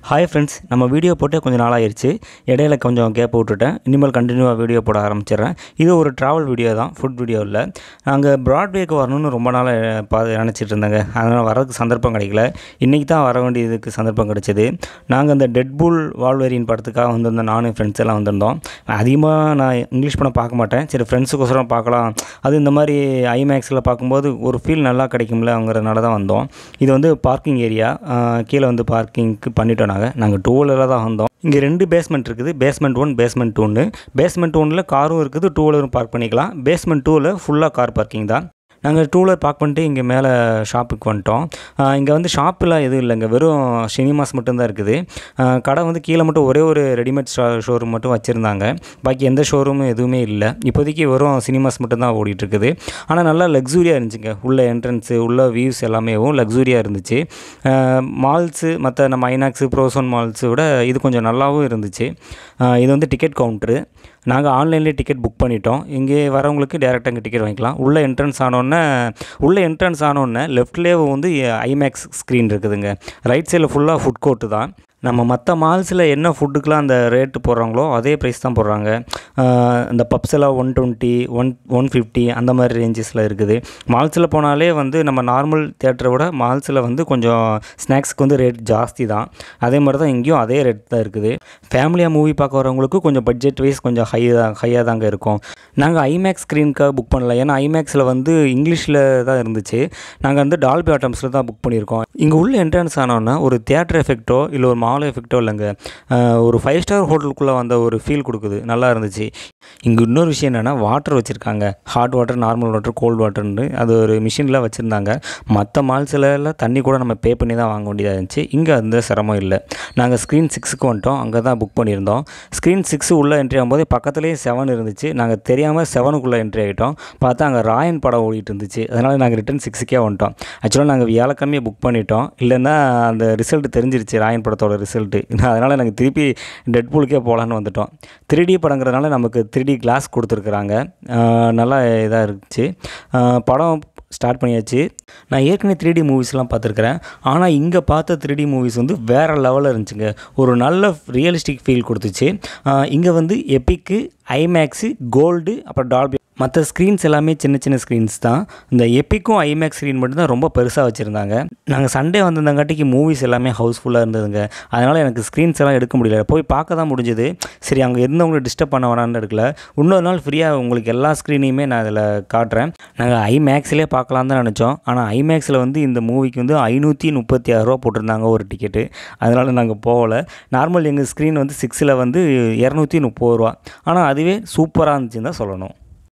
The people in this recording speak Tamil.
ஹாய் ஃப்ரெண்ட்ஸ், நம்ம வீடியோ போட்டு கொஞ்சம் நாள் ஆயிடுச்சு. இடையில கொஞ்சம் கேப் விட்டுட்டேன். இனிமேல் கண்டினியூவாக வீடியோ போட ஆரம்பிச்சிடுறேன். இது ஒரு ட்ராவல் வீடியோ தான், ஃபுட் வீடியோ இல்லை. நாங்கள் ப்ராட்வேக்கு வரணும்னு ரொம்ப நாள் நினச்சிட்டு இருந்தேங்க. அதனால் வரதுக்கு சந்தர்ப்பம் கிடைக்கல. இன்றைக்கி தான் வர வேண்டியதுக்கு சந்தர்ப்பம் கிடைச்சிது. நாங்கள் அந்த டெட்பூல் வால்வெரின் படத்துக்காக வந்திருந்தோம். நானும் ஃப்ரெண்ட்ஸ் எல்லாம் வந்திருந்தோம். அதிகமாக நான் இங்கிலீஷ் படம் பார்க்க மாட்டேன். சரி, ஃப்ரெண்ட்ஸுக்கோசரம் பார்க்கலாம். அது இந்த மாதிரி ஐமேக்ஸில் பார்க்கும்போது ஒரு ஃபீல் நல்லா கிடைக்கும்ல, அவங்கிறதுனால தான் வந்தோம். இது வந்து பார்க்கிங் ஏரியா. கீழே வந்து பார்க்கிங்க்கு பண்ணிட்டோம். நாங்கள் 2 வீலரில் தான் வந்தோம். இங்கே 2 பேஸ்மெண்ட் இருக்குது. Basement 1, basement 2. பேஸ்மெண்ட் 1ல் காரும் இருக்குது, 2 வீலரும் பார்க் பண்ணிக்கலாம். பேஸ்மெண்ட் 2ல் ஃபுல்லாக கார் பார்க்கிங் தான். நாங்கள் 2 வீலர் பார்க் பண்ணிட்டு இங்கே மேலே ஷாப்புக்கு வந்துட்டோம். இங்கே வந்து ஷாப்பெலாம் எதுவும் இல்லைங்க, வெறும் சினிமாஸ் மட்டும்தான் இருக்குது. கடை வந்து கீழே மட்டும் ஒரே ஒரு ரெடிமேட் ஷோரூம் மட்டும் வச்சுருந்தாங்க. பாக்கி எந்த ஷோரூமும் எதுவுமே இல்லை. இப்போதைக்கு வெறும் சினிமாஸ் மட்டும்தான் ஓடிட்டுருக்குது. ஆனால் நல்லா லக்ஸூரியாக இருந்துச்சுங்க. உள்ள என்ட்ரன்ஸு, உள்ள வியூஸ் எல்லாமே லக்ஸூரியாக இருந்துச்சு. மால்ஸு, மற்ற நம்ம ஐநாக்ஸு, ப்ரோசோன் மால்ஸை விட இது கொஞ்சம் நல்லாவும் இருந்துச்சு. இது வந்து டிக்கெட் கவுண்ட்ரு. நாங்கள் ஆன்லைன்லேயே டிக்கெட் புக் பண்ணிட்டோம். இங்கே வரவங்களுக்கு டேரெக்டாக இங்கே டிக்கெட் வாங்கிக்கலாம். உள்ளே என்ட்ரன்ஸ் ஆனோடனே லெஃப்ட்லேயே வந்து ஐமேக்ஸ் ஸ்க்ரீன் இருக்குதுங்க. ரைட் சைடில் ஃபுல்லாக ஃபுட் கோர்ட்டு தான். நம்ம மற்ற மால்ஸில் என்ன ஃபுட்டுக்கெலாம் அந்த ரேட்டு போடுறாங்களோ அதே ப்ரைஸ் தான் போடுறாங்க. இந்த பப்ஸ் எல்லாம் 120, 150 அந்த மாதிரி ரேஞ்சஸில் இருக்குது. மால்ஸில் போனாலே வந்து நம்ம நார்மல் தியேட்டரை விட மால்ஸில் வந்து கொஞ்சம் ஸ்நாக்ஸுக்கு வந்து ரேட் ஜாஸ்தி தான். அதே மாதிரி தான் இங்கேயும் அதே ரேட் தான் இருக்குது. ஃபேமிலியாக மூவி பார்க்க வரவங்களுக்கு கொஞ்சம் பட்ஜெட் வைஸ் கொஞ்சம் ஹையாக தாங்க இருக்கும். நாங்கள் ஐமேக்ஸ் ஸ்க்ரீனுக்காக புக் பண்ணல. ஏன்னா ஐமேக்ஸில் வந்து இங்கிலீஷில் தான் இருந்துச்சு. நாங்கள் வந்து டால்பி ஆட்டம்ஸில் தான் புக் பண்ணியிருக்கோம். இங்கே உள்ள என்ட்ரன்ஸ் ஆனோன்னா ஒரு தியேட்டர் எஃபெக்ட்டோ இல்லை ஒரு மால் எஃபெக்ட்டோ இல்லைங்க, ஒரு 5 ஸ்டார் ஹோட்டலுக்குள்ளே வந்த ஒரு ஃபீல் கொடுக்குது. நல்லா இருந்துச்சு. இங்கே இன்னொரு விஷயம் என்னென்னா, வாட்டர் வச்சுருக்காங்க. Hot water, normal water, cold வாட்டர்னு அது ஒரு மிஷினில் வச்சுருந்தாங்க. மற்ற மால்ஸில் தண்ணி கூட நம்ம பே பண்ணி தான் வாங்க வேண்டியதாக இருந்துச்சு. இங்கே அந்த சிரமம் இல்லை. நாங்கள் ஸ்க்ரீன் 6க்கு வந்துட்டோம். அங்கே தான் புக் பண்ணியிருந்தோம். ஸ்க்ரீன் 6 உள்ளே என்ட்ரி ஆகும்போது பக்கத்துலேயே 7 இருந்துச்சு. நாங்கள் தெரியாமல் 7க்குள்ளே என்ட்ரி ஆகிட்டோம். பார்த்தா அங்கே ராயன் படம் ஓடிட்டு இருந்துச்சு. அதனால் நாங்கள் ரிட்டன் 6க்கே வந்துட்டோம். ஆக்சுவலாக நாங்கள் வியாழக்கிழமையே புக் பண்ணிட்டோம். இல்லைன்னா அந்த ரிசல்ட் தெரிஞ்சிருச்சு, ராயன் படத்தோட ரிசல்ட்டு. அதனால் நாங்கள் திருப்பி டெட்பூலுக்கே போகலான்னு வந்துட்டோம். 3D படங்கிறதுனால நமக்கு 3D கிளாஸ் கொடுத்துருக்குறாங்க. நல்லா இதாக இருந்துச்சு. படம் ஸ்டார்ட் பண்ணியாச்சு. நான் ஏற்கனவே 3D மூவிஸ்லாம் பார்த்துருக்குறேன். ஆனால் இங்கே பார்த்த 3D மூவிஸ் வந்து வேறு லெவலில் இருந்துச்சுங்க. ஒரு நல்ல ரியலிஸ்டிக் ஃபீல் கொடுத்துச்சு. இங்கே வந்து எபிக்கு, ஐமேக்ஸு, கோல்டு, அப்புறம் டால்பி, மற்ற ஸ்க்ரீன்ஸ் எல்லாமே சின்ன சின்ன ஸ்க்ரீன்ஸ் தான். இந்த எப்பிக்கும் ஐமேக்ஸ் ஸ்க்ரீன் மட்டும்தான் ரொம்ப பெருசாக வச்சுருந்தாங்க. நாங்கள் சண்டே வந்திருந்தங்காட்டிக்கு மூவிஸ் எல்லாமே ஹவுஸ்ஃபுல்லாக இருந்ததுங்க. அதனால் எனக்கு ஸ்க்ரீன்ஸ் எல்லாம் எடுக்க முடியல. போய் பார்க்க தான் முடிஞ்சது. சரி, அங்கே இருந்தவங்களை டிஸ்டர்ப் பண்ண வேணான்னு எடுக்கல. இன்னொரு நாள் ஃப்ரீயாக உங்களுக்கு எல்லா ஸ்க்ரீனையுமே நான் அதில் காட்டுறேன். நாங்கள் ஐமேக்ஸ்லேயே பார்க்கலான்னு தான் நினச்சோம். ஆனால் ஐமேக்ஸில் வந்து இந்த மூவிக்கு வந்து 536 ரூபா போட்டிருந்தாங்க ஒரு டிக்கெட்டு. அதனால் நாங்கள் போகலை. நார்மல் எங்கள் ஸ்க்ரீன் வந்து 6ல் வந்து 230 ரூபா. ஆனால் அதுவே சூப்பராக இருந்துச்சுன்னு தான் சொல்லணும்.